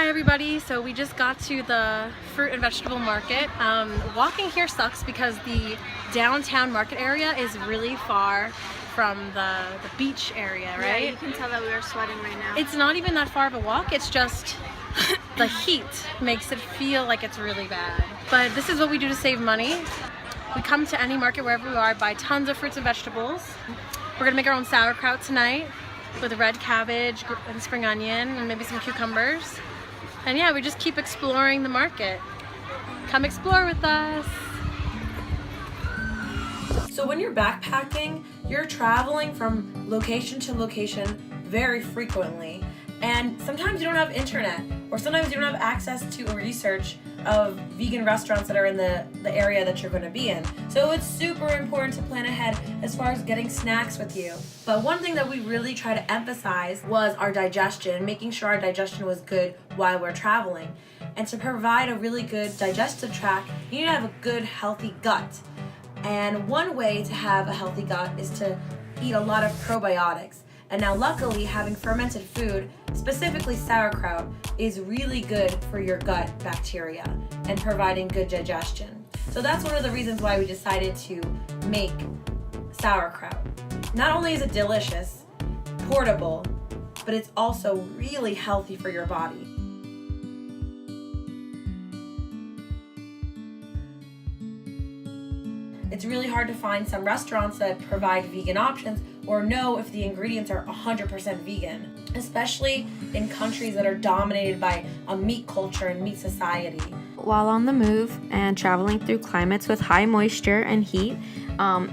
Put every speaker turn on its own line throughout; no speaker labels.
Hi everybody, so we just got to the fruit and vegetable market. Walking here sucks because the downtown market area is really far from the beach area, right?
Yeah, you can tell that we are sweating right now.
It's not even that far of a walk, it's just the heat makes it feel like it's really bad. But this is what we do to save money. We come to any market wherever we are, buy tons of fruits and vegetables. We're gonna make our own sauerkraut tonight with red cabbage and spring onion and maybe some cucumbers. And yeah, we just keep exploring the market. Come explore with us.
So when you're backpacking, you're traveling from location to location very frequently. And sometimes you don't have internet, or sometimes you don't have access to a research of vegan restaurants that are in the area that you're going to be in. So it's super important to plan ahead as far as getting snacks with you. But one thing that we really try to emphasize was our digestion, making sure our digestion was good while we're traveling. And to provide a really good digestive tract, you need to have a good, healthy gut. And one way to have a healthy gut is to eat a lot of probiotics. And now luckily, having fermented food, specifically sauerkraut, is really good for your gut bacteria and providing good digestion. So that's one of the reasons why we decided to make sauerkraut. Not only is it delicious, portable, but it's also really healthy for your body. It's really hard to find some restaurants that provide vegan options or know if the ingredients are 100% vegan, especially in countries that are dominated by a meat culture and meat society.
While on the move and traveling through climates with high moisture and heat,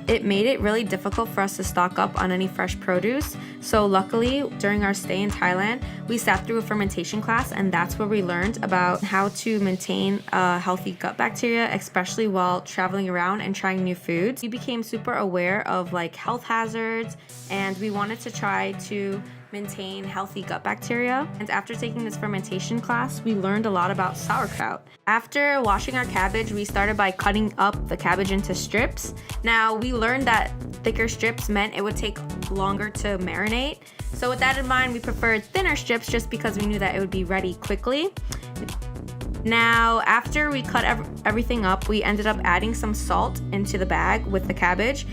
it made it really difficult for us to stock up on any fresh produce. So luckily, during our stay in Thailand, we sat through a fermentation class, and that's where we learned about how to maintain a healthy gut bacteria, especially while traveling around and trying new foods. We became super aware of health hazards, and we wanted to try to maintain healthy gut bacteria. And after taking this fermentation class, we learned a lot about sauerkraut. After washing our cabbage, we started by cutting up the cabbage into strips. Now, we learned that thicker strips meant it would take longer to marinate. So with that in mind, we preferred thinner strips just because we knew that it would be ready quickly. Now, after we cut everything up, we ended up adding some salt into the bag with the cabbage.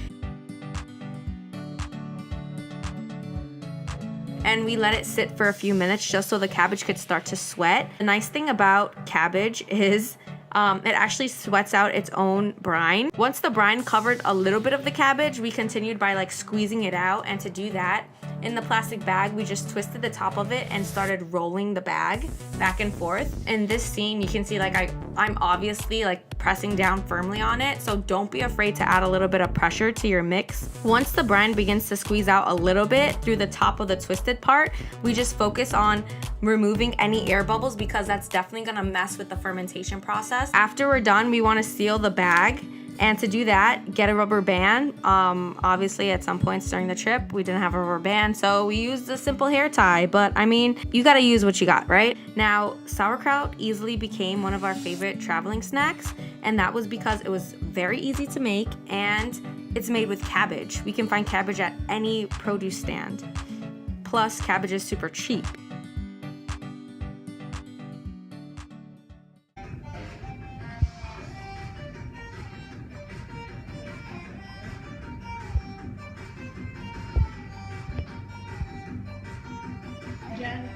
And we let it sit for a few minutes just so the cabbage could start to sweat. The nice thing about cabbage is it actually sweats out its own brine. Once the brine covered a little bit of the cabbage, we continued by squeezing it out. And to do that, in the plastic bag, we just twisted the top of it and started rolling the bag back and forth. In this scene, you can see I'm obviously pressing down firmly on it, so don't be afraid to add a little bit of pressure to your mix. Once the brine begins to squeeze out a little bit through the top of the twisted part, we just focus on removing any air bubbles because that's definitely gonna mess with the fermentation process. After we're done, we wanna seal the bag. And to do that, get a rubber band. Obviously, at some points during the trip, we didn't have a rubber band, so we used a simple hair tie. But I mean, you gotta use what you got, right? Now, sauerkraut easily became one of our favorite traveling snacks, and that was because it was very easy to make, and it's made with cabbage. We can find cabbage at any produce stand. Plus, cabbage is super cheap.
Jen.